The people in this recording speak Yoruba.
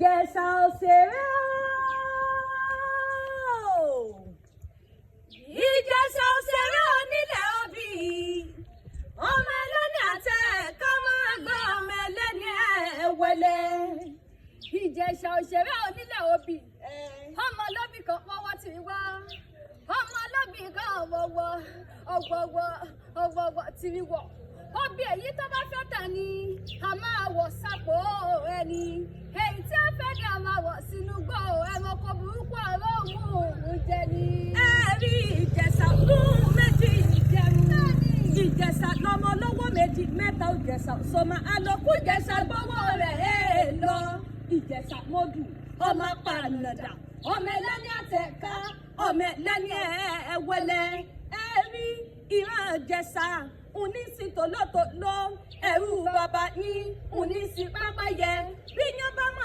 Ijesha Osere Ijesha Osere onílẹ̀ òbí ọmọ ẹlẹ́ni àtẹ ká máa gbọ́ ọmọ ẹlẹ́ni ẹ̀wẹ̀lẹ̀. Ijesha Osere onílẹ̀ òbí ọmọ lóbì kan pọ́wọ́ ti wá ọmọ lóbì kan ọ̀gbọ̀gbọ̀ ti wọ̀ obì èyí tó bá fẹ́ tà ní a máa wọ̀ sápò ẹni èyí tí ó fẹ́ ní a máa wọ̀ sínú gbọ́ ẹranko burúkú ọlọ́run òun jẹ ni. ẹ rí Ìjẹ̀ṣà fún méjì ìjẹun Ìjẹ̀ṣà lọmọ olówó méjì mẹ́ta Ìjẹ̀ṣà sọmọ àlòkù Ìjẹ̀ṣà gbọ́wọ́ rẹ̀ lọ. Ìjẹ̀ṣà mọ́dù ọmọ apànàdà ọmọ ẹlẹ́ni àtẹ̀ká ọmọ ẹlẹ́ni ẹ̀wẹ̀lẹ̀ ẹ rí ìran Ìjẹ̀ṣà onísìn tòlótòló ẹrú bàbá yín onísìn pápá yẹ bí yẹn bá máa.